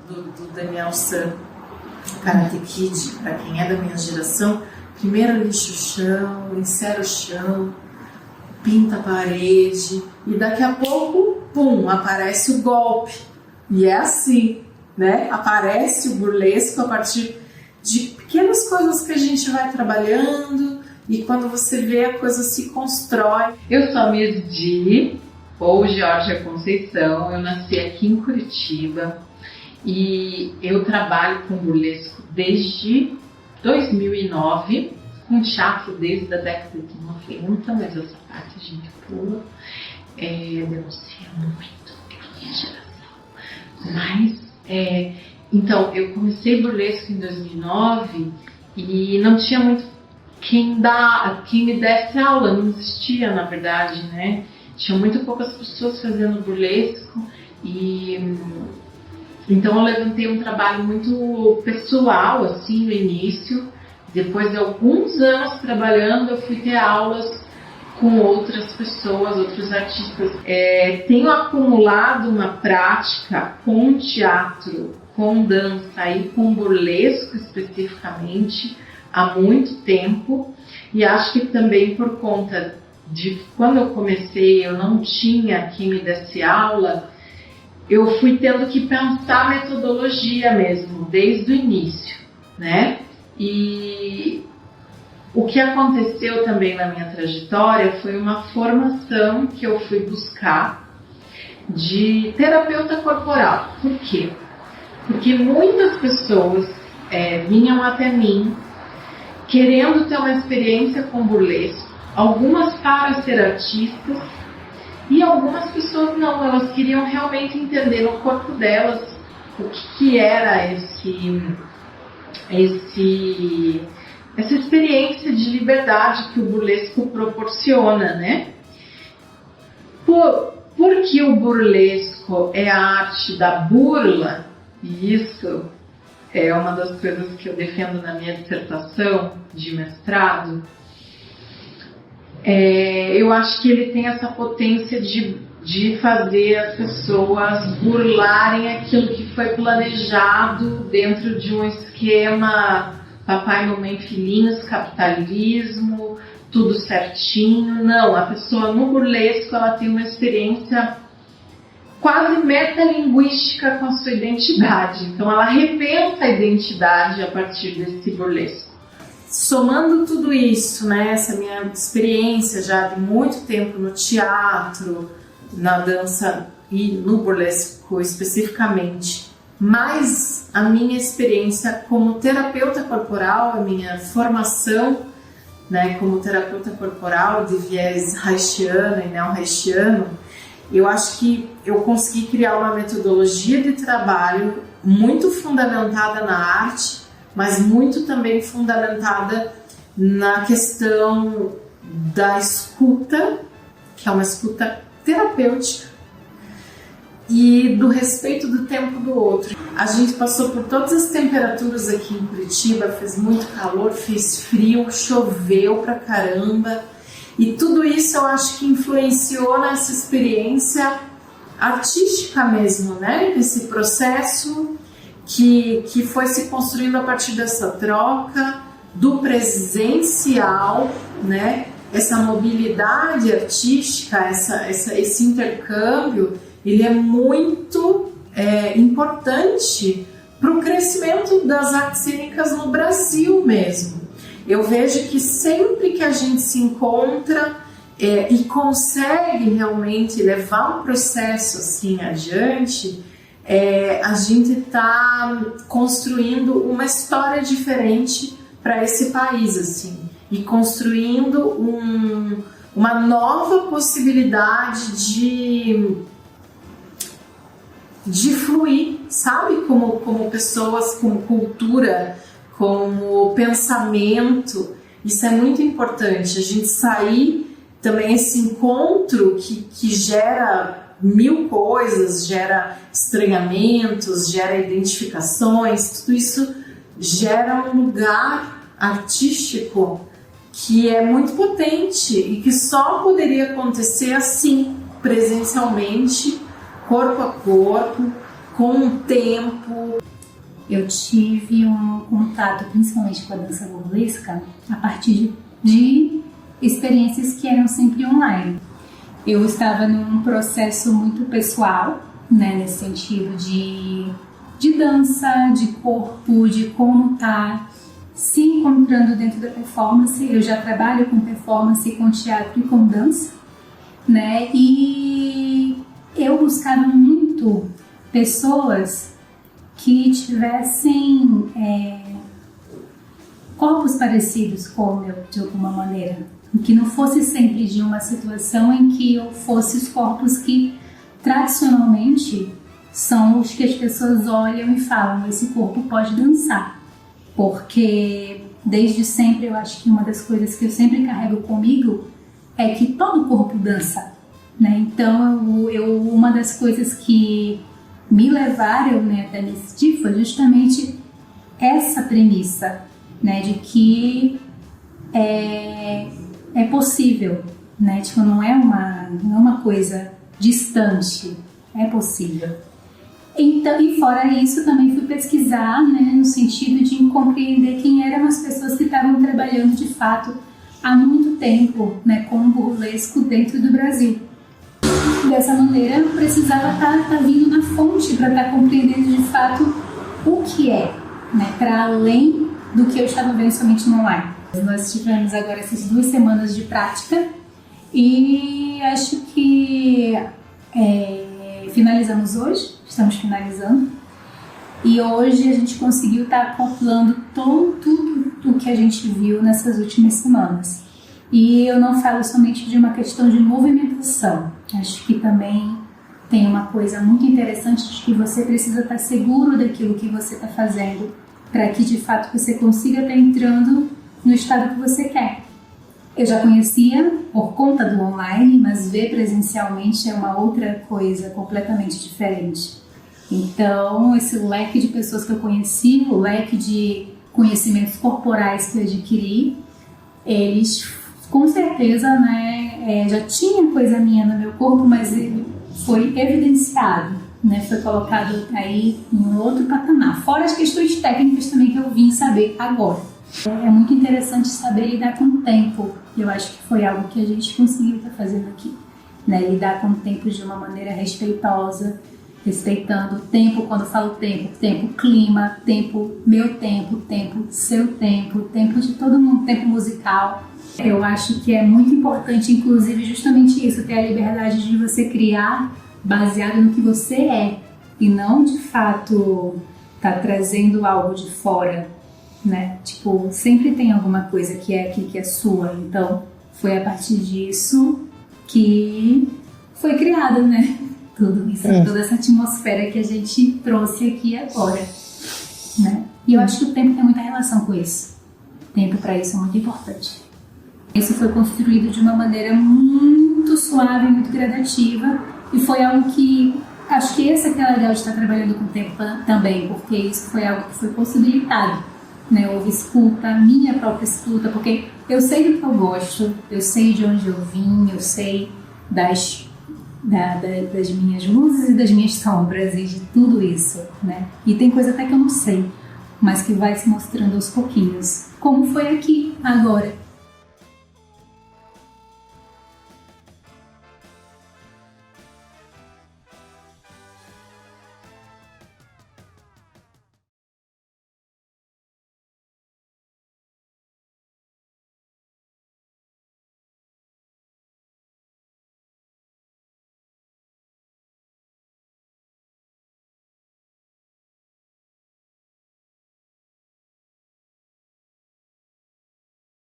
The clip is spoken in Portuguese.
do Daniel San, Karate Kid, para quem é da minha geração, primeiro lixa o chão, encera o chão, pinta a parede e daqui a pouco, pum, aparece o golpe. E é assim, né? Aparece o burlesco a partir de pequenas coisas que a gente vai trabalhando e quando você vê a coisa se constrói. Eu sou a Miss Di, ou Georgia Conceição, eu nasci aqui em Curitiba e eu trabalho com burlesco desde 2009, com teatro desde a década de 90, mas essa parte a gente pula, denuncia muito a minha geração. Mas, então, eu comecei burlesco em 2009 e não tinha muito quem me desse aula, não existia na verdade, né? Tinha muito poucas pessoas fazendo burlesco e então eu levantei um trabalho muito pessoal assim no início. Depois de alguns anos trabalhando, eu fui ter aulas com outras pessoas, outros artistas. Tenho acumulado uma prática com teatro, com dança e com burlesco especificamente há muito tempo, e acho que também por conta de quando eu comecei eu não tinha quem me desse aula, eu fui tendo que pensar a metodologia mesmo, desde o início, né? E o que aconteceu também na minha trajetória foi uma formação que eu fui buscar de terapeuta corporal. Por quê? Porque muitas pessoas vinham até mim querendo ter uma experiência com burlesco, algumas para ser artistas e algumas pessoas não, elas queriam realmente entender no corpo delas o que era essa experiência de liberdade que o burlesco proporciona, né? Porque o burlesco é a arte da burla, e isso é uma das coisas que eu defendo na minha dissertação de mestrado, eu acho que ele tem essa potência de fazer as pessoas burlarem aquilo que foi planejado dentro de um esquema papai, mamãe, filhinhos, capitalismo, tudo certinho. Não, a pessoa no burlesco ela tem uma experiência quase metalinguística com a sua identidade. Então ela repensa a identidade a partir desse burlesco. Somando tudo isso, né, essa minha experiência já de muito tempo no teatro, na dança e no burlesco especificamente, mais a minha experiência como terapeuta corporal, a minha formação, né, como terapeuta corporal de viés haitiano e neo-haitiano, eu acho que eu consegui criar uma metodologia de trabalho muito fundamentada na arte, mas muito também fundamentada na questão da escuta, que é uma escuta terapêutica, e do respeito do tempo do outro. A gente passou por todas as temperaturas aqui em Curitiba, fez muito calor, fez frio, choveu pra caramba, e tudo isso eu acho que influenciou nessa experiência artística mesmo, né? Esse processo que foi se construindo a partir dessa troca do presencial, né? Essa mobilidade artística, esse intercâmbio, ele é muito importante para o crescimento das artes cênicas no Brasil mesmo. Eu vejo que sempre que a gente se encontra e consegue realmente levar um processo assim adiante, a gente está construindo uma história diferente para esse país, assim, e construindo uma nova possibilidade de fluir, sabe? Como pessoas, como cultura, como pensamento. Isso é muito importante, a gente sair também esse encontro que gera mil coisas, gera estranhamentos, gera identificações, tudo isso gera um lugar artístico que é muito potente e que só poderia acontecer assim, presencialmente, corpo a corpo, com o tempo? Eu tive um contato principalmente com a dança burlesca a partir de experiências que eram sempre online. Eu estava num processo muito pessoal, né, nesse sentido de dança, de corpo, de como tá se encontrando dentro da performance. Eu já trabalho com performance, com teatro e com dança, né, e eu buscava muito pessoas que tivessem corpos parecidos com o meu, de alguma maneira. Que não fosse sempre de uma situação em que eu fosse os corpos que tradicionalmente são os que as pessoas olham e falam: esse corpo pode dançar. Porque desde sempre eu acho que uma das coisas que eu sempre carrego comigo é que todo corpo dança, né? Então uma das coisas que me levaram, né, até me decidir foi justamente essa premissa, né, de que é possível, né? Tipo, não é uma coisa distante, é possível. Então, e fora isso, também fui pesquisar, né, no sentido de compreender quem eram as pessoas que estavam trabalhando de fato há muito tempo, né, com o burlesco dentro do Brasil. Dessa maneira, eu precisava estar vindo na fonte para estar compreendendo de fato o que é, né, para além do que eu estava vendo somente no online. Nós tivemos agora essas 2 semanas de prática e acho que finalizamos hoje, estamos finalizando, e hoje a gente conseguiu estar acoplando tudo o que a gente viu nessas últimas semanas. E eu não falo somente de uma questão de movimentação, acho que também tem uma coisa muito interessante de que você precisa estar seguro daquilo que você está fazendo para que de fato você consiga estar entrando no estado que você quer. Eu já conhecia por conta do online, mas ver presencialmente é uma outra coisa completamente diferente. Então, esse leque de pessoas que eu conheci, o leque de conhecimentos corporais que eu adquiri, eles com certeza, né, já tinha coisa minha no meu corpo, mas ele foi evidenciado, né, foi colocado aí em um outro patamar. Fora as questões técnicas também que eu vim saber agora. É muito interessante saber lidar com o tempo. Eu acho que foi algo que a gente conseguiu estar fazendo aqui, né? Lidar com o tempo de uma maneira respeitosa, respeitando o tempo. Quando eu falo tempo, clima, tempo, meu tempo, seu tempo, tempo de todo mundo, tempo musical. Eu acho que é muito importante, inclusive, justamente isso, ter a liberdade de você criar baseado no que você é e não, de fato, tá trazendo algo de fora, né? Tipo, sempre tem alguma coisa que é aqui, que é sua. Então, foi a partir disso que foi criado, né? Tudo isso, toda essa atmosfera que a gente trouxe aqui agora, né? E eu acho que o tempo tem muita relação com isso. O tempo para isso é muito importante. Isso foi construído de uma maneira muito suave, muito gradativa, e foi algo que acho que esse aqui é legal de estar trabalhando com o tempo também, porque isso foi algo que foi possibilitado, né? Houve escuta, minha própria escuta, porque eu sei do que eu gosto, eu sei de onde eu vim, eu sei das minhas luzes e das minhas sombras e de tudo isso, né? E tem coisa até que eu não sei, mas que vai se mostrando aos pouquinhos, como foi aqui agora.